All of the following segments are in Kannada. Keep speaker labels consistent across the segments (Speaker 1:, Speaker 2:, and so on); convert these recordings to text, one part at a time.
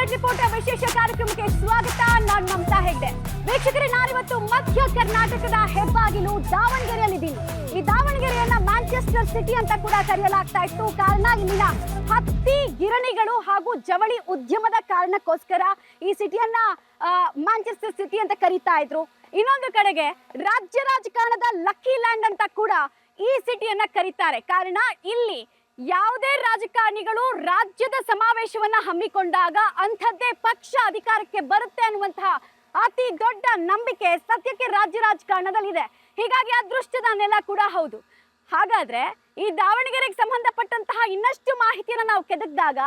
Speaker 1: ಬುಲೆಟ್ ರಿಪೋರ್ಟರ್ ವಿಶೇಷ ಕಾರ್ಯಕ್ರಮಕ್ಕೆ ಸ್ವಾಗತ. ನಾನು ಮಮತಾ ಹೆಗ್ಡೆ. ವೀಕ್ಷಕರೇ, ನಾನಿವತ್ತು ಮಧ್ಯ ಕರ್ನಾಟಕದ ಹೆಬ್ಬಾಗಿಲು ದಾವಣಗೆರೆಯಲ್ಲಿದ್ದೀನಿ. ಈ ದಾವಣಗೆರೆಯನ್ನ ಮ್ಯಾಂಚೆಸ್ಟರ್ ಸಿಟಿ ಅಂತ ಕೂಡ ಕರೆಯಲಾಗ್ತಾ ಇತ್ತು. ಕಾರಣ ಇಲ್ಲಿನ ಹತ್ತಿ ಗಿರಣಿಗಳು ಹಾಗೂ ಜವಳಿ ಉದ್ಯಮದ ಕಾರಣಕ್ಕೋಸ್ಕರ ಈ ಸಿಟಿಯನ್ನ ಮ್ಯಾಂಚೆಸ್ಟರ್ ಸಿಟಿ ಅಂತ ಕರೀತಾ ಇದ್ರು. ಇನ್ನೊಂದು ಕಡೆಗೆ ರಾಜ್ಯ ರಾಜಕಾರಣದ ಲಕ್ಕಿ ಲ್ಯಾಂಡ್ ಅಂತ ಕೂಡ ಈ ಸಿಟಿಯನ್ನ ಕರೀತಾರೆ. ಕಾರಣ ಇಲ್ಲಿ ಯಾವುದೇ ರಾಜಕಾರಣಿಗಳು ರಾಜ್ಯದ ಸಮಾವೇಶವನ್ನ ಹಮ್ಮಿಕೊಂಡಾಗ ಅಂಥದ್ದೇ ಪಕ್ಷ ಅಧಿಕಾರಕ್ಕೆ ಬರುತ್ತೆ ಅನ್ನುವಂತಹ ಅತಿ ದೊಡ್ಡ ನಂಬಿಕೆ ಸದ್ಯಕ್ಕೆ ರಾಜ್ಯ ರಾಜಕಾರಣದಲ್ಲಿದೆ. ಹೀಗಾಗಿ ಅದೃಷ್ಟದ ನೆಲ ಕೂಡ ಹೌದು. ಹಾಗಾದ್ರೆ ಈ ದಾವಣಗೆರೆಗೆ ಸಂಬಂಧಪಟ್ಟಂತಹ ಇನ್ನಷ್ಟು ಮಾಹಿತಿಯನ್ನು ನಾವು ಕೆದಕಿದಾಗ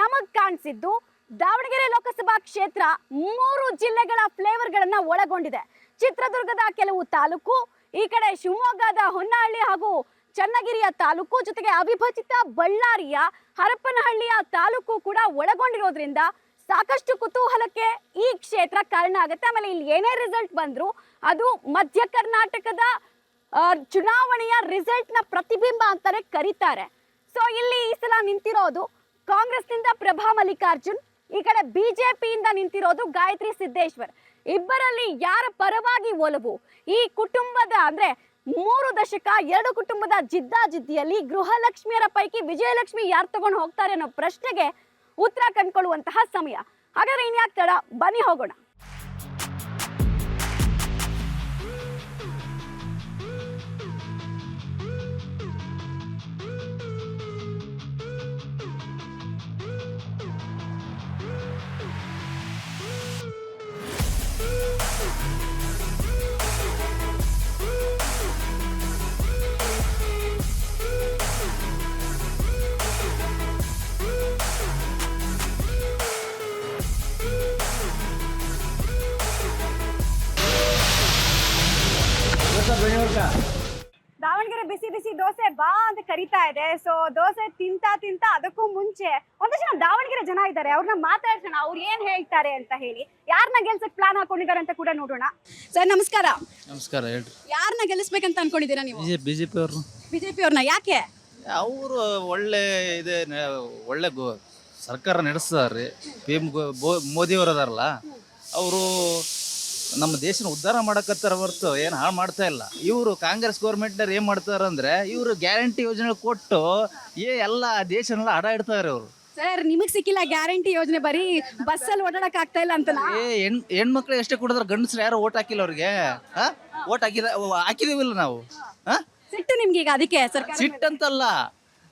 Speaker 1: ನಮಗ್ ಕಾಣಿಸಿದ್ದು ದಾವಣಗೆರೆ ಲೋಕಸಭಾ ಕ್ಷೇತ್ರ 3 ಜಿಲ್ಲೆಗಳ ಫ್ಲೇವರ್ಗಳನ್ನ ಒಳಗೊಂಡಿದೆ. ಚಿತ್ರದುರ್ಗದ ಕೆಲವು ತಾಲೂಕು, ಈ ಕಡೆ ಶಿವಮೊಗ್ಗದ ಹೊನ್ನಾಳಿ ಹಾಗೂ ಚನ್ನಗಿರಿಯ ತಾಲೂಕು, ಜೊತೆಗೆ ಅವಿಭಜಿತ ಬಳ್ಳಾರಿಯ ಹರಪನಹಳ್ಳಿಯ ತಾಲೂಕು ಕೂಡ ಒಳಗೊಂಡಿರೋದ್ರಿಂದ ಸಾಕಷ್ಟು ಕುತೂಹಲಕ್ಕೆ ಈ ಕ್ಷೇತ್ರ ಕಾರಣ ಆಗುತ್ತೆ. ಆಮೇಲೆ ಇಲ್ಲಿ ಏನೇ ರಿಸಲ್ಟ್ ಬಂದ್ರು ಅದು ಮಧ್ಯ ಕರ್ನಾಟಕದ ಚುನಾವಣೆಯ ರಿಸಲ್ಟ್ ನ ಪ್ರತಿಬಿಂಬ ಅಂತಾನೆ ಕರೀತಾರೆ. ಸೊ ಇಲ್ಲಿ ಈ ಸಲ ನಿಂತಿರೋದು ಕಾಂಗ್ರೆಸ್ನಿಂದ ಪ್ರಭಾ ಮಲ್ಲಿಕಾರ್ಜುನ್, ಈ ಕಡೆ ಬಿಜೆಪಿಯಿಂದ ನಿಂತಿರೋದು ಗಾಯತ್ರಿ ಸಿದ್ದೇಶ್ವರ್. ಇಬ್ಬರಲ್ಲಿ ಯಾರ ಪರವಾಗಿ ಒಲವು? ಈ ಕುಟುಂಬದ ಅಂದ್ರೆ 3 ದಶಕ 2 ಕುಟುಂಬದ ಜಿದ್ದಾಜಿದ್ದಿಯಲ್ಲಿ ಗೃಹಲಕ್ಷ್ಮಿಯರ ಪೈಕಿ ವಿಜಯಲಕ್ಷ್ಮಿ ಯಾರು ತಗೊಂಡು ಹೋಗ್ತಾರೆ ಅನ್ನೋ ಪ್ರಶ್ನೆಗೆ ಉತ್ತರ ಕಂಡುಕೊಳ್ಳುವಂತಹ ಸಮಯ. ಹಾಗಾದ್ರೆ ಇನ್ಯಾಕ್ ತಡ, ಬನ್ನಿ ಹೋಗೋಣ. ದಾವಣಗೆರೆ ಬಿಸಿ ಬಿಸಿ ದೋಸೆ ಬಾ ಅಂತ ಕರಿತಾ ಇದೆ. ಸೊ ದೋಸೆ ತಿಂತಾ ಅದಕ್ಕೂ ಮುಂಚೆ ಒಂದಷ್ಟು ದಾವಣಗೆರೆ ಜನ ಇದ್ದಾರೆ, ಅವ್ರನ್ನ ಮಾತಾಡ್ಸೋಣ, ಅವ್ರು ಏನ್ ಹೇಳ್ತಾರೆ ಅಂತ ಹೇಳಿ. ಯಾರನ್ನ ಗೆಲ್ಸಕ್ ಪ್ಲಾನ್ ಹಾಕೊಂಡಿದ್ದಾರೆ ಅಂತ ಕೂಡ ನೋಡೋಣ. ಸರ್ ನಮಸ್ಕಾರ.
Speaker 2: ನಮಸ್ಕಾರ, ಹೇಳ್ರಿ.
Speaker 1: ಯಾರನ್ನ ಗೆಲ್ಲಿಸ್ಬೇಕಂತ ಅನ್ಕೊಂಡಿದ್ದೀರಾ ನೀವು?
Speaker 2: ಬಿಜೆಪಿ ಅವರು.
Speaker 1: ಬಿಜೆಪಿ ಅವ್ರನ್ನ ಯಾಕೆ?
Speaker 2: ಅವರು ಒಳ್ಳೆ ಸರ್ಕಾರ ನಡೆಸ್ತಾರೆ. ಪಿ ಎಂ ಮೋದಿ ಅವರು ಅದಾರಲ್ಲ, ಅವರು ನಮ್ಮ ದೇಶನ ಉದ್ಧಾರ ಮಾಡಕತ್ತಾರ ಹೊರತು ಏನು ಹಾಳು ಮಾಡ್ತಾ ಇಲ್ಲ. ಇವರು ಕಾಂಗ್ರೆಸ್ ಗೌರ್ಮೆಂಟ್ನವ್ರು ಏನು ಮಾಡ್ತಾರೆ ಅಂದ್ರೆ, ಇವರು ಗ್ಯಾರಂಟಿ ಯೋಜನೆ ಕೊಟ್ಟು ಎಲ್ಲ ದೇಶನೆಲ್ಲ ಅಡ ಇಡ್ತಾರೆ ಅವರು.
Speaker 1: ಸರ್ ನಿಮಗ್ ಸಿಕ್ಕಿಲ್ಲ ಗ್ಯಾರಂಟಿ ಯೋಜನೆ, ಬರೀ ಬಸ್ಸಲ್ಲಿ ಓಡಾಡಕ್ ಆಗ್ತಾ ಇಲ್ಲ ಅಂತ.
Speaker 2: ಹೆಣ್ಮಕ್ಳು ಎಷ್ಟೇ ಕೊಡಿದ್ರೆ ಗಂಡಸ್ರು ಯಾರು ಓಟ್ ಹಾಕಿಲ್ಲ ಅವ್ರಿಗೆ. ಓಟ್ ಹಾಕಿದೀವಿಲ್ಲ ನಾವು.
Speaker 1: ಸಿಟ್ಟು ನಿಮ್ಗೆ ಈಗ ಅದಕ್ಕೆ ಸರ್ಕಾರ?
Speaker 2: ಸಿಟ್ಟಂತಲ್ಲ,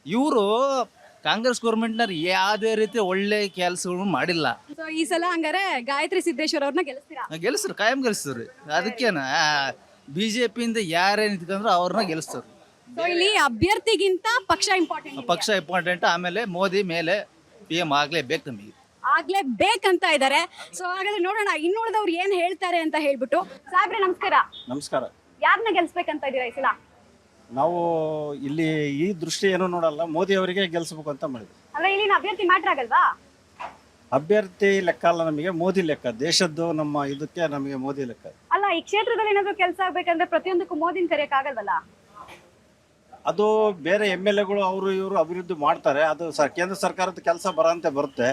Speaker 2: ಇವರು ಕಾಂಗ್ರೆಸ್ ಗೌರ್ಮೆಂಟ್ನವ್ರು ಯಾವುದೇ ರೀತಿ ಒಳ್ಳೆ ಕೆಲಸಗಳು ಮಾಡಿಲ್ಲ.
Speaker 1: ಸೊ ಈ ಸಲ ಹಂಗಾರೆ ಗಾಯತ್ರಿ ಸಿದ್ದೇಶ್ವರ್ ಅವ್ರನ್ನ ಗೆಲ್ಲಿಸ್ತೀರಾ?
Speaker 2: ಗೆಲ್ಲಿಸ್ರು, ಕಾಯಂ ಗೆಲ್ಲಿಸ್ತಾರೆ. ಅದಕ್ಕೇನ ಬಿಜೆಪಿಯಿಂದ ಯಾರೇ ನಿಂತ್ಕೊಂಡ್ರು ಅವ್ರನ್ನ ಗೆಲ್ಲಿಸ್ತಾರೆ.
Speaker 1: ಸೊ ಇಲ್ಲಿ ಅಭ್ಯರ್ಥಿಗಿಂತ ಪಕ್ಷ ಇಂಪಾರ್ಟೆಂಟ್.
Speaker 2: ಪಕ್ಷ ಇಂಪಾರ್ಟೆಂಟ್. ಆಮೇಲೆ ಮೋದಿ ಮೇಲೆ PM ಆಗ್ಲೇಬೇಕು, ನಮಗೆ
Speaker 1: ಆಗ್ಲೇಬೇಕಂತ ಇದ್ದಾರೆ. ಸೊ ಹಾಗಾದ್ರೆ ನೋಡೋಣ ಇನ್ನುಳಿದವ್ರು ಏನ್ ಹೇಳ್ತಾರೆ ಅಂತ ಹೇಳ್ಬಿಟ್ಟು. ಸಾಹೇಬ್ರೆ ನಮಸ್ಕಾರ.
Speaker 3: ನಮಸ್ಕಾರ.
Speaker 1: ಯಾರನ್ನ ಗೆಲ್ಸ್ಬೇಕಂತ ಇದೀರಾ ಈ ಸಲ?
Speaker 3: ನಾವು ಇಲ್ಲಿ ಈ ದೃಷ್ಟಿ ಏನು ನೋಡಲ್ಲ, ಮೋದಿ ಅವರಿಗೆ ಗೆಲ್ಸ್ಬೇಕು ಅಂತ ಮಾಡಿದ್ವಿ.
Speaker 1: ಅಲ್ಲ ಇಲ್ಲಿನ ಅಭ್ಯರ್ಥಿ ಮ್ಯಾಟ್ರ್ ಆಗಲ್ವಾ?
Speaker 3: ಅಭ್ಯರ್ಥಿ ಲೆಕ್ಕ ಅಲ್ಲ, ನಮಗೆ ಮೋದಿ ಲೆಕ್ಕ. ದೇಶದ್ದು ನಮ್ಮ ಇದಕ್ಕೆ ನಮಗೆ ಮೋದಿ ಲೆಕ್ಕ.
Speaker 1: ಅಲ್ಲ ಈ ಕ್ಷೇತ್ರದಲ್ಲಿ ಏನಾದ್ರು ಕೆಲಸ ಆಗ್ಬೇಕಂದ್ರೆ ಪ್ರತಿಯೊಂದಕ್ಕೂ ಮೋದಿನ ಕರೆಯಕ್ ಆಗಲ್ವಲ್ಲ?
Speaker 3: ಅದು ಬೇರೆ MLAಗಳು ಅವರು ಇವರು ಅಭಿವೃದ್ಧಿ ಮಾಡ್ತಾರೆ, ಅದು ಕೇಂದ್ರ ಸರ್ಕಾರದ ಕೆಲಸ ಬರಂತೆ ಬರುತ್ತೆ.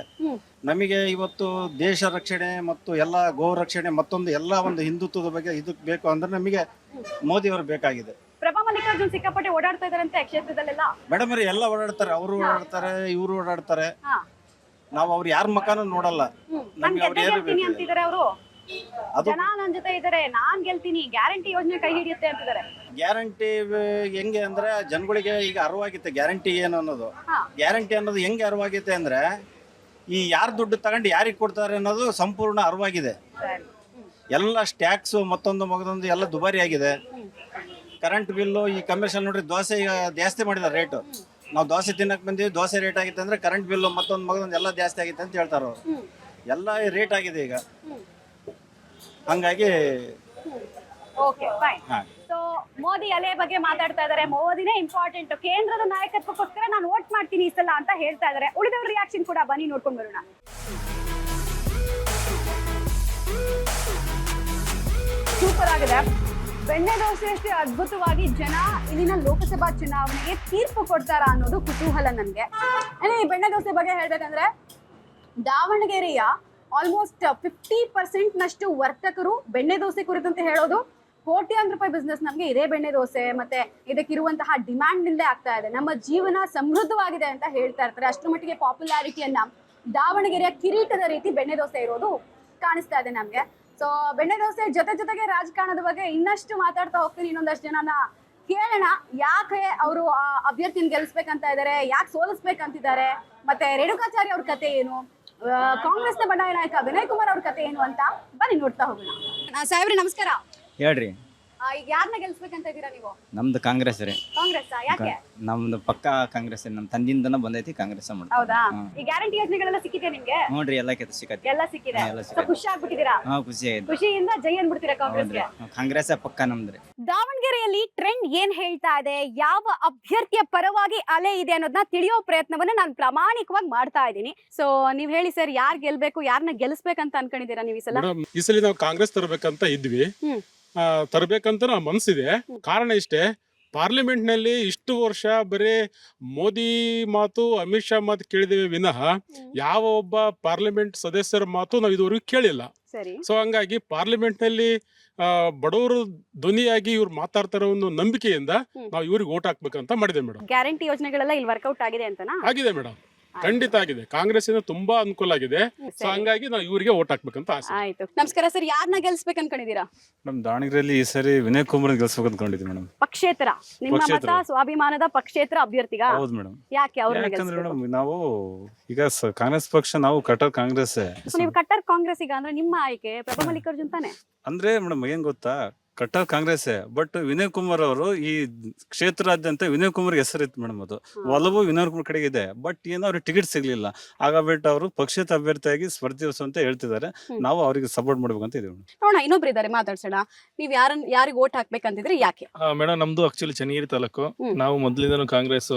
Speaker 3: ನಮಗೆ ಇವತ್ತು ದೇಶ ರಕ್ಷಣೆ ಮತ್ತು ಎಲ್ಲ ಗೋ ರಕ್ಷಣೆ ಮತ್ತೊಂದು ಎಲ್ಲ ಒಂದು ಹಿಂದುತ್ವದ ಬಗ್ಗೆ ಇದಕ್ಕೆ ಬೇಕು ಅಂದ್ರೆ ನಮಗೆ ಮೋದಿ ಅವರು ಬೇಕಾಗಿದೆ.
Speaker 1: ಪ್ರಭಾ ಮಲ್ಲಿಕಾರ್ಜುನ್ ಸಿಕ್ಕಾಪಟ್ಟೆ ಓಡಾಡ್ತಾ ಇದಾರಂತೆ ಕ್ಷೇತ್ರದಲ್ಲೆಲ್ಲ.
Speaker 3: ಮೇಡಮ್ ಅವ್ರು ಎಲ್ಲ ಓಡಾಡ್ತಾರೆ, ಅವರು ಓಡಾಡ್ತಾರೆ, ಇವರು ಓಡಾಡ್ತಾರೆ. ನಾವು ಅವ್ರು ಯಾರ ಮಕಾನು ನೋಡಲ್ಲ. ನಮ್ಗೆ ಅವ್ರು ಏನು ಬೇಕು
Speaker 1: ಅಂತಿದ್ದಾರೆ ಅವರು. ಜನ ನನ್ನ ಜೊತೆ ಇದಾರೆ, ನಾನ್ ಗೆಲ್ತೀನಿ, ಗ್ಯಾರಂಟಿ ಯೋಜನೆ ಕೈ ಹಿಡಿಯುತ್ತೆ ಅಂತಿದ್ದಾರೆ.
Speaker 3: ಗ್ಯಾರಂಟಿ ಹೆಂಗೆ ಅಂದ್ರೆ ಜನಗಳಿಗೆ ಈಗ ಅರಿವಾಗಿದೆ ಗ್ಯಾರಂಟಿ ಏನು ಅನ್ನೋದು. ಗ್ಯಾರಂಟಿ ಅನ್ನೋದು ಹೆಂಗೆ ಅರಿವಾಗಿದೆ ಅಂದ್ರೆ, ಈ ಯಾರು ದುಡ್ಡು ತಗೊಂಡು ಯಾರಿಗೆ ಕೊಡ್ತಾರೆ ಅನ್ನೋದು ಸಂಪೂರ್ಣ ಅರಿವಾಗಿದೆ. ಎಲ್ಲ ಟ್ಯಾಕ್ಸು ಮತ್ತೊಂದು ಎಲ್ಲ ದುಬಾರಿ ಆಗಿದೆ. ಕರೆಂಟ್ ಬಿಲ್ಲು, ಈ ಕಮರ್ಷಿಯಲ್ ನೋಡ್ರಿ, ದೋಸೆ ಈಗ ಜಾಸ್ತಿ ಮಾಡಿದ್ದಾರೆ ರೇಟು. ನಾವು ದೋಸೆ ತಿನ್ನಕ್ಕೆ ಬಂದೀವಿ, ದೋಸೆ ರೇಟ್ ಆಗಿತ್ತು ಅಂದ್ರೆ ಕರೆಂಟ್ ಬಿಲ್ಲು ಮತ್ತೊಂದು ಎಲ್ಲ ಜಾಸ್ತಿ ಆಗಿತ್ತು ಅಂತ ಹೇಳ್ತಾರೆ ಅವರು. ಎಲ್ಲ ರೇಟ್ ಆಗಿದೆ ಈಗ. ಹಂಗಾಗಿ
Speaker 1: ಸೊ ಮೋದಿ ಅಲೆ ಬಗ್ಗೆ ಮಾತಾಡ್ತಾ ಇದಾರೆ. ಮೋದಿನೇ ಇಂಪಾರ್ಟೆಂಟ್, ಕೇಂದ್ರದ ನಾಯಕತ್ವಕ್ಕೋಸ್ಕರ ನಾನು ವೋಟ್ ಮಾಡ್ತೀನಿ ಈ ಸಲ ಅಂತ ಹೇಳ್ತಾ ಇದಾರೆ. ಉಳಿದವ್ರ ರಿಯಾಕ್ಷನ್ ಕೂಡ ಬನ್ನಿ ನೋಡ್ಕೊಂಡು ಬರೋಣ. ಸೂಪರ್ ಆಗಿದೆ. ಬೆಣ್ಣೆ ದೋಸೆಯಷ್ಟೇ ಅದ್ಭುತವಾಗಿ ಜನ ಇಲ್ಲಿನ ಲೋಕಸಭಾ ಚುನಾವಣೆಗೆ ತೀರ್ಪು ಕೊಡ್ತಾರಾ ಅನ್ನೋದು ಕುತೂಹಲ ನನಗೆ. ಈ ಬೆಣ್ಣೆ ದೋಸೆ ಬಗ್ಗೆ ಹೇಳ್ಬೇಕಂದ್ರೆ ದಾವಣಗೆರೆಯ ಆಲ್ಮೋಸ್ಟ್ 50% ನಷ್ಟು ವರ್ತಕರು ಬೆಣ್ಣೆ ದೋಸೆ ಕುರಿತಂತೆ ಹೇಳೋದು ಕೋಟ್ಯಾಂತರ ರೂಪಾಯಿ ಬಿಸ್ನೆಸ್ ನಮಗೆ ಇದೇ ಬೆಣ್ಣೆ ದೋಸೆ ಮತ್ತೆ ಇದಕ್ಕಿರುವಂತಹ ಡಿಮ್ಯಾಂಡ್ ನಿಂದಲೇ ಆಗ್ತಾ ಇದೆ, ನಮ್ಮ ಜೀವನ ಸಮೃದ್ಧವಾಗಿದೆ ಅಂತ ಹೇಳ್ತಾ ಇರ್ತಾರೆ. ಅಷ್ಟರ ಮಟ್ಟಿಗೆ ಪಾಪ್ಯುಲಾರಿಟಿಯನ್ನ ದಾವಣಗೆರೆಯ ಕಿರೀಟದ ರೀತಿ ಬೆಣ್ಣೆ ದೋಸೆ ಇರೋದು ಕಾಣಿಸ್ತಾ ಇದೆ ನಮ್ಗೆ. ಸೊ ಬೆಣ್ಣೆ ದೋಸೆ ಜೊತೆಗೆ ರಾಜಕಾರಣದ ಬಗ್ಗೆ ಇನ್ನಷ್ಟು ಮಾತಾಡ್ತಾ ಹೋಗ್ತೀನಿ. ಇನ್ನೊಂದಷ್ಟು ಜನನ ಕೇಳೋಣ, ಯಾಕೆ ಅವರು ಅಭ್ಯರ್ಥಿನ ಗೆಲ್ಲಿಸ್ಬೇಕಂತ ಇದ್ದಾರೆ, ಯಾಕೆ ಸೋಲಿಸ್ಬೇಕಂತಿದ್ದಾರೆ, ಮತ್ತೆ ರೇಣುಕಾಚಾರ್ಯ ಅವ್ರ ಕತೆ ಏನು, ಕಾಂಗ್ರೆಸ್ನ ಬಂಡಾಯ ನಾಯಕ ವಿನಯ್ ಕುಮಾರ್ ಅವ್ರ ಕತೆ ಏನು ಅಂತ ಬನ್ನಿ ನೋಡ್ತಾ ಹೋಗೋಣ. ಸಾಹೇಬ್ರಿ ನಮಸ್ಕಾರ.
Speaker 4: ಹೇಳ್ರಿ.
Speaker 1: ಈಗ ಯಾರನ್ನ ಗೆಲ್ಸ್ಬೇಕಂತ ಇದ್ದೀರಾ ನೀವು?
Speaker 4: ನಮ್ದು ಕಾಂಗ್ರೆಸ್ ರೀ.
Speaker 1: ಕಾಂಗ್ರೆಸ್ ಯಾಕೆ?
Speaker 4: ನಮ್ದು ಪಕ್ಕಾ ಕಾಂಗ್ರೆಸ್ ನಮ್ಮ ತಂದಿಂದನ ಬಂದೈತಿ ಕಾಂಗ್ರೆಸ್ ಮಾಡಿ.
Speaker 1: ಹೌದಾ? ಈ ಗ್ಯಾರಂಟಿ ಯೋಜನೆಗಳೆಲ್ಲ ಸಿಕ್ಕಿದೆ ನಿಮ್ಗೆ?
Speaker 4: ನೋಡ್ರಿ ಎಲ್ಲ ಸಿಕ್ಕತಿ.
Speaker 1: ಎಲ್ಲ ಸಿಕ್ಕಿದೆ.
Speaker 4: ಎಲ್ಲ
Speaker 1: ಸೊ ಖುಷಿ ಆಗ್ಬಿಟ್ಟಿದ್ದೀರಾ?
Speaker 4: ಖುಷಿ ಆಯ್ತು.
Speaker 1: ಖುಷಿಯಿಂದ ಜೈ ಅನ್ಬಿಡ್ತೀರಾ ಕಾಂಗ್ರೆಸ್ಗೆ?
Speaker 4: ಕಾಂಗ್ರೆಸ್ ಪಕ್ಕ ನಮ್ದ್ರಿ.
Speaker 1: ದಾವಣಗೆರೆಯಲ್ಲಿ ಟ್ರೆಂಡ್ ಏನ್ ಹೇಳ್ತಾ ಇದೆ, ಯಾವ ಅಭ್ಯರ್ಥಿಯ ಪರವಾಗಿ ಅಲೆ ಇದೆ ಅನ್ನೋದನ್ನ ತಿಳಿಯೋ ಪ್ರಯತ್ನವನ್ನ ನಾನು ಪ್ರಾಮಾಣಿಕವಾಗಿ ಮಾಡ್ತಾ ಇದ್ದೀನಿ. ಸೊ ನೀವ್ ಹೇಳಿ ಸರ್, ಯಾರ್ ಗೆಲ್ಬೇಕು, ಯಾರನ್ನ ಗೆಲ್ಲಿಸ್ಬೇಕಂತ ಅನ್ಕೊಂಡಿದ್ದೀರಾ ನೀವು ಈ ಸಲ?
Speaker 5: ಈ ಸಲ ನಾವು ಕಾಂಗ್ರೆಸ್ ತರಬೇಕಂತ ಇದ್ವಿ, ತರಬೇಕಂತ ನಮ್ಮ ಮನಸ್ಸಿದೆ. ಕಾರಣ ಇಷ್ಟೇ, ಪಾರ್ಲಿಮೆಂಟ್ ನಲ್ಲಿ ಇಷ್ಟು ವರ್ಷ ಬರೀ ಮೋದಿ ಮಾತು ಅಮಿತ್ ಶಾ ಮಾತು ಕೇಳಿದೇವೆ ವಿನಃ ಯಾವ ಒಬ್ಬ ಪಾರ್ಲಿಮೆಂಟ್ ಸದಸ್ಯರ ಮಾತು ನಾವು ಇದುವರೆಗೂ ಕೇಳಿಲ್ಲ. ಸೊ ಹಂಗಾಗಿ ಪಾರ್ಲಿಮೆಂಟ್ ನಲ್ಲಿ ಬಡವರು ಧ್ವನಿಯಾಗಿ ಇವ್ರು ಮಾತಾಡ್ತಾರೋ ಒಂದು ನಂಬಿಕೆಯಿಂದ ನಾವು ಇವ್ರಿಗೆ ಓಟ್ ಹಾಕ್ಬೇಕಂತ ಮಾಡಿದೆ ಮೇಡಮ್.
Speaker 1: ಗ್ಯಾರಂಟಿ ಯೋಜನೆಗಳೆಲ್ಲ ಇಲ್ಲಿ ವರ್ಕೌಟ್ ಆಗಿದೆ ಅಂತನಾ?
Speaker 5: ಆಗಿದೆ ಮೇಡಮ್, ಖಂಡಿತ ಆಗಿದೆ. ಕಾಂಗ್ರೆಸ್ ಇಂದ ತುಂಬಾ ಅನುಕೂಲ ಆಗಿದೆ. ಸೊ ಹಂಗಾಗಿ ನಾವು ಇವರಿಗೆ ಓಟ್ ಹಾಕ್ಬೇಕಂತ ಆಸೆ.
Speaker 1: ಆಯ್ತು, ನಮಸ್ಕಾರ ಸರ್. ಯಾರನ್ನ ಗೆಲ್ಸ್ಬೇಕು ಅನ್ಕೊಂಡಿದ್ದೀರಾ?
Speaker 6: ನಮ್ ದಾವಣಗೆರೆಯಲ್ಲಿ ಈ ಸರಿ ವಿನಯ್ ಕುಮಾರ್ ಗೆಲ್ಸ್ಬೇಕು ಅನ್ಕೊಂಡಿದ್ವಿ ಮೇಡಮ್.
Speaker 1: ಪಕ್ಷೇತರ ನಿಮ್ಮ ಮತ, ಸ್ವಾಭಿಮಾನದ ಪಕ್ಷೇತರ ಅಭ್ಯರ್ಥಿಗ?
Speaker 6: ಹೌದು ಮೇಡಮ್.
Speaker 1: ಯಾಕೆ ಅವ್ರನ್ನ
Speaker 6: ಯಾಕಂದ್ರೆ
Speaker 1: ಗೆಲ್ಸ್ಬೇಕು?
Speaker 6: ಮೇಡಮ್ ನಾವು ಈಗ ಕಾಂಗ್ರೆಸ್ ಪಕ್ಷ, ನಾವು ಕಟ್ಟರ್ ಕಾಂಗ್ರೆಸ್.
Speaker 1: ನೀವು ಕಟ್ಟರ್ ಕಾಂಗ್ರೆಸ್ ಈಗ ಅಂದ್ರೆ ನಿಮ್ಮ ಆಯ್ಕೆ ಪ್ರಭಾ ಮಲ್ಲಿಕಾರ್ಜುನ್ ತಾನೆ?
Speaker 6: ಅಂದ್ರೆ ಮೇಡಮ್ ಏನ್ ಗೊತ್ತಾ, ಕಟ್ಟರ್ ಕಾಂಗ್ರೆಸ್, ಬಟ್ ವಿನಯ್ ಕುಮಾರ್ ಅವರು ಈ ಕ್ಷೇತ್ರಾದ್ಯಂತ ವಿನಯ್ ಕುಮಾರ್ ಹೆಸರಿತ್ತು ಮೇಡಮ್. ಅದು ಒಲವು ವಿನಯ್ ಕುಮಾರ್ ಕಡೆಗೆ ಇದೆ, ಬಟ್ ಏನೋ ಅವ್ರಿಗೆ ಟಿಕೆಟ್ ಸಿಗ್ಲಿಲ್ಲ. ಆಗಬಿಟ್ಟು ಅವರು ಪಕ್ಷೇತರ ಅಭ್ಯರ್ಥಿಯಾಗಿ ಸ್ಪರ್ಧಿಸು ಅಂತ ಹೇಳ್ತಿದ್ದಾರೆ. ನಾವು ಅವರಿಗೆ ಸಪೋರ್ಟ್ ಮಾಡ್ಬೇಕಂತ ಇದೀವಿ.
Speaker 1: ನೋಡೋಣ, ಇನ್ನೊಬ್ರು ಇದಾರೆ, ಮಾತಾಡ್ಸೋಣ. ನೀವ್ ಯಾರಿಗೆ ಓಟ್ ಹಾಕ್ಬೇಕಂತಿದ್ರೆ ಯಾಕೆ?
Speaker 7: ಮೇಡಮ್ ನಮ್ದು ಆಕ್ಚುಲಿ ಚನ್ನಗಿರಿ ತಾಲೂಕು. ನಾವು ಮೊದ್ಲಿಂದನೂ ಕಾಂಗ್ರೆಸ್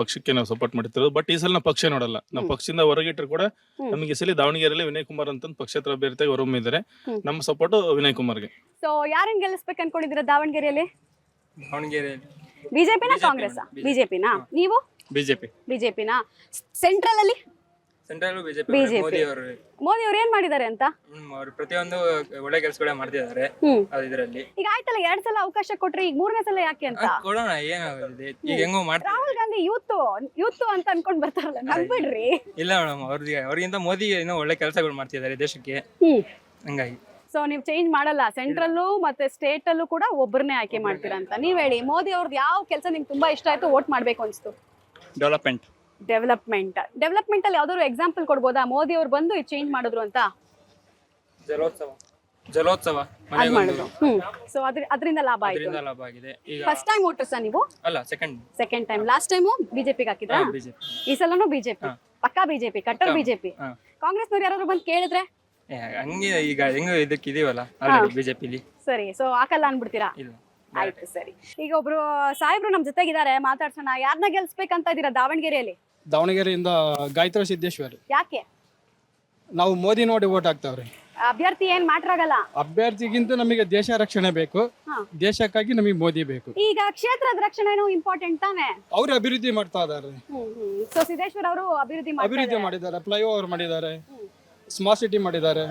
Speaker 7: ಪಕ್ಷಕ್ಕೆ ನಾವು ಸಪೋರ್ಟ್ ಮಾಡ್ತಿರೋದು. ಬಟ್ ಈ ಸಲ ನಾವು ಪಕ್ಷ ನೋಡಲ್ಲ, ನಾವು ಪಕ್ಷದಿಂದ ಹೊರಗಿಟ್ಟರು ಕೂಡ ನಮಗೆ ಈ ಸಲ ದಾವಣಗೆರೆಯಲ್ಲಿ ವಿನಯ್ ಕುಮಾರ್ ಅಂತ ಪಕ್ಷೇತರ ಅಭ್ಯರ್ಥಿಯಾಗಿ ಹೊರಹೊಮ್ಮಿದ್ದಾರೆ. ನಮ್ಮ ಸಪೋರ್ಟ್ ವಿನಯ್ ಕುಮಾರ್ಗೆ.
Speaker 1: ಸೊ ಯಾರನ್ನ ಗೆಲ್ಲಿಸ್ಬೇಕು ಅನ್ಕೊಂಡಿದ್ದೀರಾ ದಾವಣಗೆರೆಯಲ್ಲಿ?
Speaker 8: ದಾವಣಗೆರೆಯಲ್ಲಿ
Speaker 1: ಬಿಜೆಪಿನ ಕಾಂಗ್ರೆಸ್? ಬಿಜೆಪಿನ. ನೀವು? ಬಿಜೆಪಿನ. ಸೆಂಟ್ರಲ್ ಅಲ್ಲಿ?
Speaker 8: Central BJP.
Speaker 1: ಬಿಜೆಪಿ.
Speaker 8: ಮೋದಿ
Speaker 1: ಅವ್ರು ಏನ್ ಮಾಡಿದ್ದಾರೆ ಅಂತ?
Speaker 8: ಅವರು ಪ್ರತಿಯೊಂದು ಒಳ್ಳೆ ಕೆಲಸಗಳೇ ಮಾಡ್ತಿದ್ದಾರೆ ಇದರಲ್ಲಿ.
Speaker 1: ಈಗ ಆಯ್ತಲ್ಲ, 2 ಸಲ ಅವಕಾಶ ಕೊಟ್ರಿ, ಈಗ 3ನೇ ಸಲ ಯಾಕೆ ಅಂತ?
Speaker 8: ಕೊಡೋಣ, ಏನಾಗುತ್ತೆ, ಈಗ ಹೆಂಗೋ ಮಾಡ್ತಾರೆ.
Speaker 1: ರಾಹುಲ್ ಗಾಂಧಿ ಯೂತ್ ಅಂತ ಅನ್ಕೊಂಡ್ ಬರ್ತಾರಲ್ಲ, ನಂಬಿಡ್ರಿ.
Speaker 8: ಇಲ್ಲ ಮೇಡಮ್, ಅವ್ರಿಗಿಂತ ಮೋದಿ ಏನೋ ಒಳ್ಳೆ ಕೆಲಸಗಳು ಮಾಡ್ತಿದ್ದಾರೆ ದೇಶಕ್ಕೆ, ಹಂಗಾಗಿ.
Speaker 1: ಸೊ ನೀವು ಚೇಂಜ್ ಮಾಡಲ್ಲ, ಸೆಂಟ್ರಲ್ಲು ಮತ್ತೆ ಸ್ಟೇಟ್ ಅಲ್ಲೂ ಕೂಡ ಒಬ್ಬರನ್ನೇ ಆಯ್ಕೆ ಮಾಡ್ತೀರಾ ಅಂತ. ನೀವ್ ಹೇಳಿ, ಮೋದಿ ಅವ್ರದ್ದು ಯಾವ ಕೆಲಸ ನಿಮ್ಗೆ ತುಂಬಾ ಇಷ್ಟ ಆಯ್ತು, ವೋಟ್ ಮಾಡ್ಬೇಕು ಅನ್ಸ್ತು? ಡೆವಲಪ್ಮೆಂಟ್ ಅಲ್ಲಿ ಯಾವ್ದಾದ್ರು ಎಕ್ಸಾಂಪಲ್ ಕೊಡ್ಬೋದಾ? ಮೋದಿ ಅವ್ರು ಬಂದು ಇದು ಚೇಂಜ್ ಮಾಡಿದ್ರು ಅಂತ.
Speaker 8: ಜಲೋತ್ಸವ
Speaker 1: ಸೊ ಅದರಿಂದ ಲಾಭ ಆಯ್ತು.
Speaker 8: ಲಾಭ ಆಗಿದೆ.
Speaker 1: ಫಸ್ಟ್ ಟೈಮ್ ವೋಟರ್ಸ್ ನೀವು?
Speaker 8: ಅಲ್ಲ,
Speaker 1: ಸೆಕೆಂಡ್ ಟೈಮ್. ಲಾಸ್ಟ್ ಟೈಮು ಬಿಜೆಪಿಗೆ ಹಾಕಿದ್ರಾ? ಈ ಸಲನು ಬಿಜೆಪಿ, ಪಕ್ಕಾ ಬಿಜೆಪಿ, ಕಟ್ಟರ್ ಬಿಜೆಪಿ. ಕಾಂಗ್ರೆಸ್ನವ್ರು ಯಾರಾದ್ರು ಬಂದು ಕೇಳಿದ್ರೆ
Speaker 8: ಹಂಗೆ ಈಗ ಹೆಂಗ ಇದಕ್ಕೆ ಇದೀವಲ್ಲ ಆಲ್ರೆಡಿ ಬಿಜೆಪಿಲಿ.
Speaker 1: ಸರಿ, ಸೊ ಹಾಕಲ್ಲ ಅನ್ಬಿಡ್ತೀರಾ?
Speaker 8: ಇಲ್ಲ.
Speaker 1: ಆಯ್ತು, ಸರಿ. ಈಗ ಒಬ್ರು ಸಾಹೇಬ್ರು ನಮ್ ಜೊತೆಗಿದ್ದಾರೆ, ಮಾತಾಡ್ಸೋಣ. ಯಾರನ್ನ ಗೆಲ್ಸ್ಬೇಕಂತ ಇದೀರಾ ದಾವಣಗೆರೆಯಲ್ಲಿ?
Speaker 9: ದಾವಣಗೆರೆಯಿಂದ ಗಾಯತ್ರಿ ಸಿದ್ದೇಶ್ವರ್.
Speaker 1: ಯಾಕೆ?
Speaker 9: ನಾವು ಮೋದಿ ನೋಡಿ ಓಟ್ ಹಾಕ್ತಾವ್ರಿ.
Speaker 1: ಅಭ್ಯರ್ಥಿ ಏನ್ ಮ್ಯಾಟರ್ ಆಗಲ್ಲ.
Speaker 9: ಅಭ್ಯರ್ಥಿಗಿಂತ ನಮಗೆ ದೇಶ ರಕ್ಷಣೆ ಬೇಕು, ದೇಶಕ್ಕಾಗಿ ನಮಗೆ ಮೋದಿ ಬೇಕು.
Speaker 1: ಈಗ ಕ್ಷೇತ್ರದ ರಕ್ಷಣೆನೂ ಇಂಪಾರ್ಟೆಂಟ್ ತಾನೆ?
Speaker 9: ಅವ್ರು ಅಭಿವೃದ್ಧಿ ಮಾಡ್ತಾ ಇದಾರೆ.
Speaker 1: ಸೊ ಸಿದ್ದೇಶ್ವರ್ ಅವರು ಅಭಿವೃದ್ಧಿ
Speaker 9: ಮಾಡಿದ್ದಾರೆ, ಫ್ಲೈಓವರ್ ಮಾಡಿದ್ದಾರೆ, ಸ್ಮಾರ್ಟ್ ಸಿಟಿ ಮಾಡಿದ್ದಾರೆ,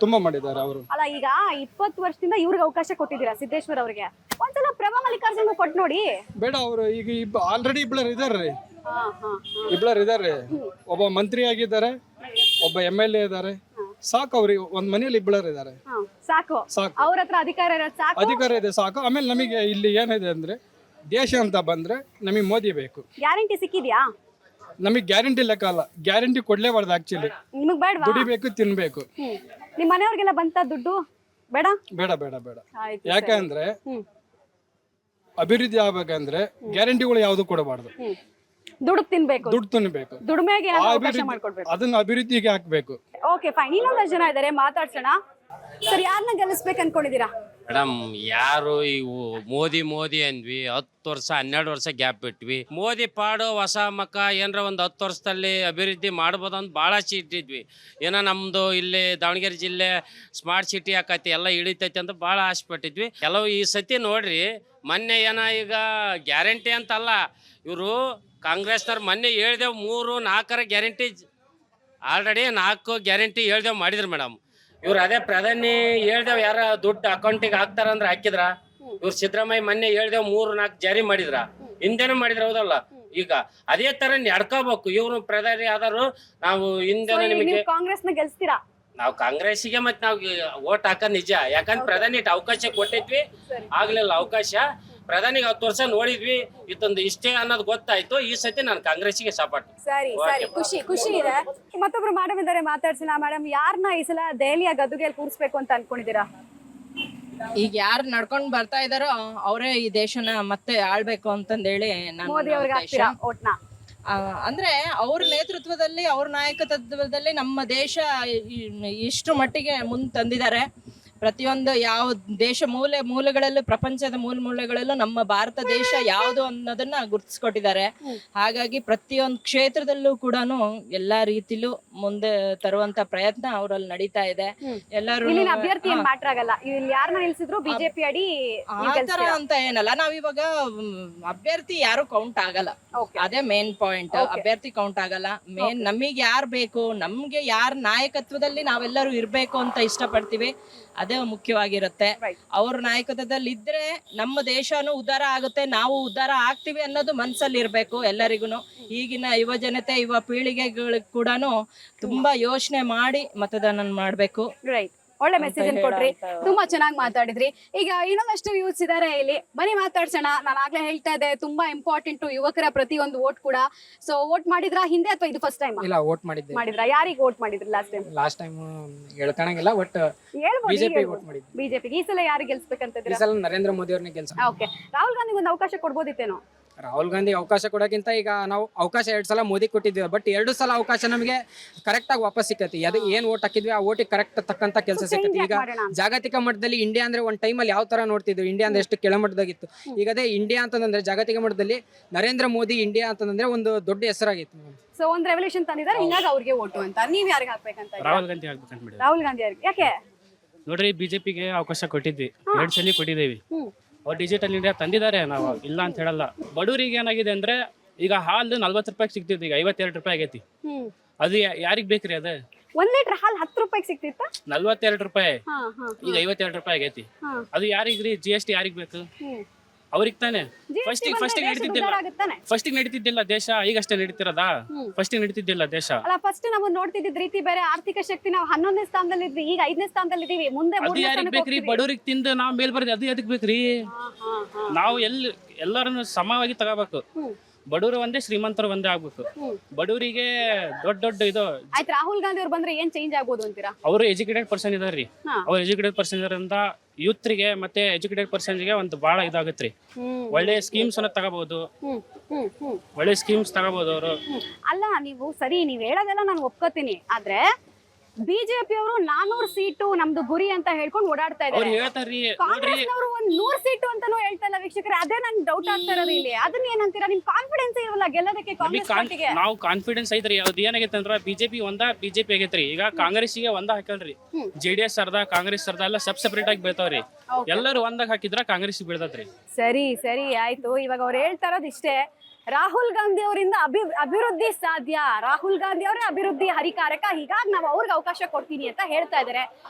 Speaker 9: ತುಂಬಾ ಮಾಡಿದ್ದಾರೆ ಅವರು.
Speaker 1: ಅಲ್ಲ, ಈಗ 20 ವರ್ಷದಿಂದ ಇವ್ರಿಗೆ ಅವಕಾಶ ಕೊಟ್ಟಿದ್ದೀರಾ ಸಿದ್ದೇಶ್ವರ್ ಅವ್ರಿಗೆ. ಒಂದ್ಸಲ ಪ್ರಭಾ ಮಲ್ಲಿಕಾರ್ಜುನ್ ಕೊಟ್ಟು ನೋಡಿ.
Speaker 9: ಬೇಡ, ಅವರು ಈಗ ಆಲ್ರೆಡಿ ಇಬ್ಬರು ಇದಾರೆ. ಒಬ್ಬ ಮಂತ್ರಿ ಆಗಿದ್ದಾರೆ, ಒಬ್ಬ MLA ಇದ್ದಾರೆ. ಸಾಕು, ಅವ್ರಿಗೆ ಒಂದ್ ಮನೆಯಲ್ಲಿ ಇಬ್ಬರು ಇದ್ದಾರೆ.
Speaker 1: ಸಾಕು, ಅವ್ರ ಹತ್ರ
Speaker 9: ಅಧಿಕಾರ ಇದೆ, ಸಾಕು. ಆಮೇಲೆ ನಮಗೆ ಇಲ್ಲಿ ಏನಿದೆ ಅಂದ್ರೆ, ದೇಶ ಅಂತ ಬಂದ್ರೆ ನಮಗೆ ಮೋದಿ ಬೇಕು.
Speaker 1: ಗ್ಯಾರಂಟಿ ಸಿಕ್ಕಿದ್ಯಾ?
Speaker 9: ನಮಗೆ ಗ್ಯಾರಂಟಿ ಲೆಕ್ಕ ಅಲ್ಲ, ಗ್ಯಾರಂಟಿ ಕೊಡ್ಲೇಬಾರ್ದು. ಆಕ್ಚುಲಿ
Speaker 1: ನಿಮಗ್ ಬೇಡ,
Speaker 9: ದುಡಿಬೇಕು, ತಿನ್ಬೇಕು.
Speaker 1: ನಿಮ್ ಮನೆಯವ್ರಿಗೆಲ್ಲ ಬಂತ ದುಡ್ಡು? ಬೇಡ ಬೇಡ
Speaker 9: ಬೇಡ ಬೇಡ. ಯಾಕಂದ್ರೆ ಅಭಿವೃದ್ಧಿ ಆಗ್ಬೇಕಂದ್ರೆ ಗ್ಯಾರಂಟಿಗಳು ಯಾವ್ದು ಕೊಡಬಾರ್ದು.
Speaker 1: ದುಡ್ಡು ತಿನ್ಬೇಕು, ದುಡಿಮೆಗೆ
Speaker 9: ಅದನ್ನ ಅಭಿವೃದ್ಧಿಗೆ ಹಾಕ್ಬೇಕು.
Speaker 1: Okay, fine. ಇನ್ನೊಂದಷ್ಟು ಜನ ಇದಾರೆ, ಮಾತಾಡ್ಸೋಣ. ಸರ್, ಯಾರನ್ನ ಗೆಲ್ಲಿಸ್ಬೇಕು ಅನ್ಕೊಂಡಿದೀರಾ?
Speaker 10: ಮೇಡಮ್, ಯಾರು ಇವು ಮೋದಿ ಅಂದ್ವಿ, 10 ವರ್ಷ 12 ವರ್ಷ ಗ್ಯಾಪ್ ಬಿಟ್ವಿ. ಮೋದಿ ಪಾಡು ಹೊಸ ಮಕ್ಕ ಏನಾರ ಒಂದು 10 ವರ್ಷದಲ್ಲಿ ಅಭಿವೃದ್ಧಿ ಮಾಡ್ಬೋದು ಅಂತ ಭಾಳ ಇಟ್ಟಿದ್ವಿ. ಏನೋ ನಮ್ಮದು ಇಲ್ಲಿ ದಾವಣಗೆರೆ ಜಿಲ್ಲೆ ಸ್ಮಾರ್ಟ್ ಸಿಟಿ ಆಕೈತಿ, ಎಲ್ಲ ಇಳಿತೈತಿ ಅಂತ ಭಾಳ ಆಸೆ ಪಟ್ಟಿದ್ವಿ. ಕೆಲವು ಈ ಸತಿ ನೋಡ್ರಿ, ಮೊನ್ನೆ ಏನೋ ಈಗ ಗ್ಯಾರಂಟಿ ಅಂತಲ್ಲ, ಇವರು ಕಾಂಗ್ರೆಸ್ನವ್ರು ಮೊನ್ನೆ ಹೇಳಿದೆವು 3-4 ಗ್ಯಾರಂಟಿ ಆಲ್ರೆಡಿ 4 ಗ್ಯಾರಂಟಿ ಹೇಳ್ದೇವ್ ಮಾಡಿದ್ರು ಮೇಡಮ್. ಇವ್ರು ಅದೇ ಪ್ರಧಾನಿ ಹೇಳ್ದೇವ್ ಯಾರ ದುಡ್ಡು ಅಕೌಂಟಿಗೆ ಹಾಕ್ತಾರಂದ್ರೆ ಹಾಕಿದ್ರ. ಇವ್ರು ಸಿದ್ದರಾಮಯ್ಯ ಮೊನ್ನೆ ಹೇಳ್ದೇವ್ 3-4 ಜಾರಿ ಮಾಡಿದ್ರ, ಹಿಂದೆನೂ ಮಾಡಿದ್ರ, ಹೌದಲ್ಲ? ಈಗ ಅದೇ ತರ ನಡ್ಕೋಬೇಕು. ಇವ್ರು ಪ್ರಧಾನಿ ಆದರು, ನಾವು ಹಿಂದೆ ನಿಮಗೆ
Speaker 1: ಕಾಂಗ್ರೆಸ್ನ ಗೆಲ್ಸ್ತೀರಾ?
Speaker 10: ನಾವು ಕಾಂಗ್ರೆಸ್ಸಿಗೆ ಮತ್ತೆ ನಾವು ಓಟ್ ಹಾಕೋದ್ ನಿಜ. ಯಾಕಂದ್ರೆ ಪ್ರಧಾನಿ ಅವಕಾಶ ಕೊಟ್ಟಿದ್ವಿ, ಆಗ್ಲಿಲ್ಲ ಅವಕಾಶ. ಪ್ರಧಾನಿಗೆ 10 ವರ್ಷ ನೋಡಿದ್ವಿ, ಇದೊಂದು ಇಷ್ಟೇ ಅನ್ನೋದು ಗೊತ್ತಾಯ್ತು. ಈ ಸತಿ ನಾನು ಕಾಂಗ್ರೆಸ್ಸಿಗೆ ಸಪೋರ್ಟ್.
Speaker 1: ಸರಿ ಸರಿ, ಖುಷಿ ಇದೆ. ಮತ್ತೊಬ್ರು ಮೇಡಮ್ ಇದ್ದಾರೆ, ಮಾತಾಡ್ಸೋಣ. ಮೇಡಮ್, ಯಾರನ್ನ ಈ ಸಲ ದೆಹಲಿಯ ಗದ್ದುಗೆಯಲ್ಲಿ ಕೂರಿಸ್ಬೇಕು ಅಂತ ಅನ್ಕೊಂಡಿದ್ದೀರಾ?
Speaker 11: ಈಗ ಯಾರು ನಡ್ಕೊಂಡ್ ಬರ್ತಾ ಇದಾರೋ ಅವರೇ ಈ ದೇಶನ ಮತ್ತೆ ಆಳ್ಬೇಕು ಅಂತಂದೇಳಿ
Speaker 1: ಮೋದಿ ಅವ್ರಿಗೆ ಹಾಕ್ತೀರಾ ಓಟ್ನ?
Speaker 11: ಅಂದ್ರೆ ಅವ್ರ ನೇತೃತ್ವದಲ್ಲಿ, ಅವ್ರ ನಾಯಕತ್ವದಲ್ಲಿ ನಮ್ಮ ದೇಶ ಇಷ್ಟು ಮಟ್ಟಿಗೆ ಮುಂದೆ ತಂದಿದ್ದಾರೆ. ಪ್ರತಿಯೊಂದು ಯಾವ ದೇಶ ಮೂಲೆಗಳಲ್ಲೂ, ಪ್ರಪಂಚದ ಮೂಲೆಗಳಲ್ಲೂ ನಮ್ಮ ಭಾರತ ದೇಶ ಯಾವುದು ಅನ್ನೋದನ್ನ ಗುರುತಿಸ್ಕೊಟ್ಟಿದ್ದಾರೆ. ಹಾಗಾಗಿ ಪ್ರತಿಯೊಂದು ಕ್ಷೇತ್ರದಲ್ಲೂ ಕೂಡ ಎಲ್ಲಾ ರೀತಿಲೂ ಮುಂದೆ ತರುವಂತ ಪ್ರಯತ್ನ ಅವರಲ್ಲಿ ನಡೀತಾ ಇದೆ. ಎಲ್ಲರೂ
Speaker 1: ಅಭ್ಯರ್ಥಿ ಏನ್ ಮ್ಯಾಟರ್ ಆಗಲ್ಲ, ಇಲ್ಲಿ ಯಾರನ್ನ ನಿಲ್ಸಿದ್ರು ಬಿಜೆಪಿ ಅಡಿ
Speaker 11: ಆತರ ಅಂತ ಏನಲ್ಲ. ನಾವಿವಾಗ ಅಭ್ಯರ್ಥಿ ಯಾರು ಕೌಂಟ್ ಆಗಲ್ಲ, ಅದೇ ಮೇನ್ ಪಾಯಿಂಟ್. ಅಭ್ಯರ್ಥಿ ಕೌಂಟ್ ಆಗಲ್ಲ. ಮೇನ್ ನಮಗೆ ಯಾರು ಬೇಕು, ನಮ್ಗೆ ಯಾರ ನಾಯಕತ್ವದಲ್ಲಿ ನಾವೆಲ್ಲರೂ ಇರ್ಬೇಕು ಅಂತ ಇಷ್ಟಪಡ್ತೀವಿ, ಅದೇ ಮುಖ್ಯವಾಗಿರುತ್ತೆ. ಅವ್ರ ನಾಯಕತ್ವದಲ್ಲಿ ಇದ್ರೆ ನಮ್ಮ ದೇಶನೂ ಉದ್ಧಾರ ಆಗುತ್ತೆ, ನಾವು ಉದ್ಧಾರ ಆಗ್ತೀವಿ ಅನ್ನೋದು ಮನ್ಸಲ್ಲಿ ಇರ್ಬೇಕು ಎಲ್ಲರಿಗೂ. ಈಗಿನ ಯುವ ಜನತೆ, ಯುವ ಪೀಳಿಗೆಗಳಿಗೆ ಕೂಡ ತುಂಬಾ ಯೋಚನೆ ಮಾಡಿ ಮತದಾನ ಮಾಡ್ಬೇಕು.
Speaker 1: ಒಳ್ಳೆ ಮೆಸೇಜ್ ಅನ್ನು ಕೊಟ್ರಿ, ತುಂಬಾ ಚೆನ್ನಾಗಿ ಮಾತಾಡಿದ್ರಿ. ಈಗ ಇನ್ನೊಂದಷ್ಟು ಯೂತ್ಸ್ ಇದಾರೆ ಇಲ್ಲಿ, ಬನ್ನಿ ಮಾತಾಡ್ಸೋಣ. ನಾನು ಆಗ್ಲೇ ಹೇಳ್ತಾ ಇದ್ದೆ, ತುಂಬಾ ಇಂಪಾರ್ಟೆಂಟ್ ಯುವಕರ ಪ್ರತಿಯೊಂದು ವೋಟ್ ಕೂಡ. ಸೊ ವೋಟ್ ಮಾಡಿದ್ರಾ ಹಿಂದೆ ಅಥವಾ ಇದು ಫಸ್ಟ್ ಟೈಮ್?
Speaker 9: ಇಲ್ಲ, ವೋಟ್
Speaker 1: ಮಾಡಿದ್ರಾ? ಯಾರಿಗೆ ವೋಟ್ ಮಾಡಿದ್ರಿ ಲಾಸ್ಟ್ ಟೈಮ್?
Speaker 9: ಹೇಳ್ಕೊಳಂಗಿಲ್ಲ, ಬಟ್ ಬಿಜೆಪಿ ವೋಟ್ ಮಾಡಿದ್ವಿ.
Speaker 1: ಬಿಜೆಪಿ. ಈ ಸಲ ಯಾರಿಗೆ ಗೆಲ್ಸ್ಬೇಕಂತ
Speaker 9: ಈ ಸಲ ನರೇಂದ್ರ ಮೋದಿ ಅವ್ರನ್ನ ಗೆಲ್ಸ.
Speaker 1: ಓಕೆ, ರಾಹುಲ್ ಗಾಂಧಿಗೆ ಒಂದು ಅವಕಾಶ ಕೊಡ್ಬೋದಿತ್ತೇನೋ?
Speaker 9: ರಾಹುಲ್ ಗಾಂಧಿ ಅವಕಾಶ ಕೊಡೋಕ್ಕಿಂತ ಈಗ ನಾವು ಅವಕಾಶ 2 ಸಲ ಮೋದಿ ಕೊಟ್ಟಿದ್ವಿ, ಬಟ್ 2 ಸಲ ಅವಕಾಶ ನಮಗೆ ಕರೆಕ್ಟ್ ಆಗಿ ವಾಪಸ್ ಸಿಕ್ಕತಿ. ಅದು ಏನ್ ವೋಟ್ ಹಾಕಿದ್ವಿ ಆ ವೋಟಿಗೆ ಕರೆಕ್ಟ್ ತಕ್ಕಂತ ಕೆಲಸ ಸಿಕ್ಕತಿ. ಈಗ ಜಾಗತಿಕ ಮಟ್ಟದಲ್ಲಿ ಇಂಡಿಯಾ ಅಂದ್ರೆ ಒಂದ್ ಟೈಮಲ್ಲಿ ಯಾವ ತರ ನೋಡ್ತಿದ್ವಿ, ಇಂಡಿಯಾ ಅಂದ್ರೆ ಎಷ್ಟು ಕೆಳಮಟ್ಟದಾಗಿತ್ತು. ಈಗ ಅದೇ ಇಂಡಿಯಾ ಅಂತಂದ್ರೆ ಜಾಗತಿಕ ಮಟ್ಟದಲ್ಲಿ ನರೇಂದ್ರ ಮೋದಿ ಇಂಡಿಯಾ ಅಂತಂದ್ರೆ ಒಂದು ದೊಡ್ಡ ಹೆಸರಾಗಿತ್ತು.
Speaker 1: ಸೊ ಒಂದ್ ರೆವಲ್ಯೂಷನ್ ತಂದಿದ್ದಾರೆ, ಹಿಂಗಾಗಿ ಅವ್ರಿಗೆ ವೋಟು ಅಂತ. ನೀವ್ ಯಾರಿಗೆ ಹಾಕ್ಬೇಕಂತ?
Speaker 7: ರಾಹುಲ್ ಗಾಂಧಿ ಆಗ್ಬೇಕಂತ.
Speaker 1: ರಾಹುಲ್ ಗಾಂಧಿ ಅವ್ರಿಗೆ ಯಾಕೆ?
Speaker 7: ನೋಡ್ರಿ, ಬಿಜೆಪಿಗೆ ಅವಕಾಶ ಕೊಟ್ಟಿದ್ವಿ, 2 ಸಲ ಕೊಟ್ಟಿದ್ದೀವಿ. ಅವ್ರು ಡಿಜಿಟಲ್ ಇಂಡಿಯಾ ತಂದಿದ್ದಾರೆ, ನಾವು ಇಲ್ಲ ಅಂತ ಹೇಳಲ್ಲ. ಬಡವರಿಗೆ ಏನಾಗಿದೆ ಅಂದ್ರೆ, ಈಗ ಹಾಲು 40 ರೂಪಾಯಿ ಸಿಗ್ತಿತ್ತು, ಈಗ 52 ರೂಪಾಯಿ ಆಗೈತಿ. ಅದು ಯಾರಿಗ್ ಬೇಕ್ರಿ? ಅದ
Speaker 1: 1 ಲೀಟರ್ ಹಾಲು 10 ರೂಪಾಯಿಗೆ ಸಿಗ್ತಿತ್ತ,
Speaker 7: 42 ರೂಪಾಯಿ, ಈಗ 52 ರೂಪಾಯಿ ಆಗೈತಿ. ಅದು ಯಾರಿಗ್ರಿ? GST ಯಾರಿಗ್ ಬೇಕು? ಅವ್ರಿಗೆ ತಾನೆ. ಫಸ್ಟಿಗೆ ನಡೀತಿದ್ದಿಲ್ಲ ದೇಶ, ಈಗಷ್ಟೇ ನಡೀತಿರೋದ? ಫಸ್ಟಿಗೆ ನಡೀತಿದ್ದಿಲ್ಲ ದೇಶ.
Speaker 1: ಅಲ್ಲ, ಫಸ್ಟ್ ನಾವು ನೋಡ್ತಿದ್ದ ರೀತಿ ಬೇರೆ, ಆರ್ಥಿಕ ಶಕ್ತಿ ನಾವು 11ನೇ ಸ್ಥಾನದಲ್ಲಿ ಇದ್ವಿ, ಈಗ 5ನೇ ಸ್ಥಾನದಲ್ಲಿ ಇದೀವಿ. ಮುಂದೆ
Speaker 7: ಅದು ಯಾರಿಗ್ ಬೇಕ್ರಿ? ಬಡವ್ರಿಗೆ ತಿಂದು ನಾವು ಮೇಲ್ ಬರ್ದಿ, ಅದು ಎದಕ್ ಬೇಕ್ರಿ? ನಾವು ಎಲ್ಲರನ್ನು ಸಮವಾಗಿ ತಗೋಬೇಕು. ಬಡವರು ಒಂದೇ, ಶ್ರೀಮಂತರು ಒಂದೇ ಆಗ್ಬೇಕು. ಬಡವರಿಗೆ ದೊಡ್ಡ ಇದು.
Speaker 1: ಆಯ್ತು, ರಾಹುಲ್ ಗಾಂಧಿ ಅವ್ರು ಬಂದ್ರೆ ಏನ್ ಚೇಂಜ್ ಆಗ್ಬೋದು ಅಂತೀರಾ?
Speaker 7: ಅವರು ಎಜುಕೇಟೆಡ್ ಪರ್ಸನ್ ಇದಾರ್ರಿ. ಅವ್ರು ಎಜುಕೇಟೆಡ್ ಪರ್ಸನ್ ಇರೋದ್ರಿಂದ ಯೂತ್ರಿಗೆ ಮತ್ತೆ ಎಜುಕೇಟೆಡ್ ಪರ್ಸನ್ಗೆ ಒಂದು ಬಹಳ ಇದಾಗತ್ರಿ. ಒಳ್ಳೆ ಸ್ಕೀಮ್ಸ್ ಅನ್ನ ತಗೋಬಹುದು, ಒಳ್ಳೆ ಸ್ಕೀಮ್ಸ್ ತಗೋಬಹುದು ಅವರು.
Speaker 1: ಅಲ್ಲ, ನೀವು ಸರಿ, ನೀವ್ ಹೇಳೋದೆಲ್ಲ ನಾನು ಒಪ್ಕೋತೀನಿ. ಆದ್ರೆ ಬಿಜೆಪಿ ಅವರು 400 ಸೀಟು ನಮ್ದು ಗುರಿ ಅಂತ ಹೇಳ್ಕೊಂಡು ಓಡಾಡ್ತಾ ಇದ್ದಾರೆ. ಕಾಂಗ್ರೆಸ್ ಅವರು 100 ಸೀಟು ಅಂತಾನು ಹೇಳ್ತಾ ಇಲ್ಲ ವೀಕ್ಷಕರೇ. ಅದೇ ನನ್ ಡೌಟ್ ಆಗ್ತಾ ಇರೋದು ಇಲ್ಲಿ. ಅದನ್ನ ಏನಂತೀರಾ? ನಿಮ್ ಕಾನ್ಫಿಡೆನ್ಸ್ ಇರಲ್ಲ ಗೆಲ್ಲೋದಕ್ಕೆ ಕಾಂಗ್ರೆಸ್ ಪಾರ್ಟಿಗೆ?
Speaker 7: ನಾವು ಕಾನ್ಫಿಡೆನ್ಸ್ ಐತ್ರಿ. ಅದು ಏನಾಗೈತೆ ಅಂದ್ರ ಬಿಜೆಪಿ ಆಗೈತ್ರಿ. ಈಗ ಕಾಂಗ್ರೆಸ್ಸಿಗೆ ಹಾಕಲ್ರಿ, JDS ಅರ್ಧ, ಕಾಂಗ್ರೆಸ್ ಅರ್ಧ ಎಲ್ಲ ಸೆಪರೇಟ್ ಆಗಿ ಬೀಳ್ತಾವ್ರಿ. ಎಲ್ಲರೂ ಒಂದಾಗ ಹಾಕಿದ್ರ ಕಾಂಗ್ರೆಸ್ ಬೀಳ್ತದ್ರಿ.
Speaker 1: ಸರಿ ಆಯ್ತು. ಇವಾಗ ಅವ್ರು ಹೇಳ್ತಾ ಇರೋದು ಇಷ್ಟೇ, ರಾಹುಲ್ ಗಾಂಧಿ ಅವರಿಂದ ಅಭಿವೃದ್ಧಿ ಸಾಧ್ಯ, ರಾಹುಲ್ ಗಾಂಧಿ ಅವರೇ ಅಭಿವೃದ್ಧಿ ಹರಿಕಾರಕ, ಹೀಗಾಗಿ ನಾವು ಅವ್ರಿಗೆ ಅವಕಾಶ ಕೊಡ್ತೀನಿ ಅಂತ ಹೇಳ್ತಾ ಇದ್ದಾರೆ.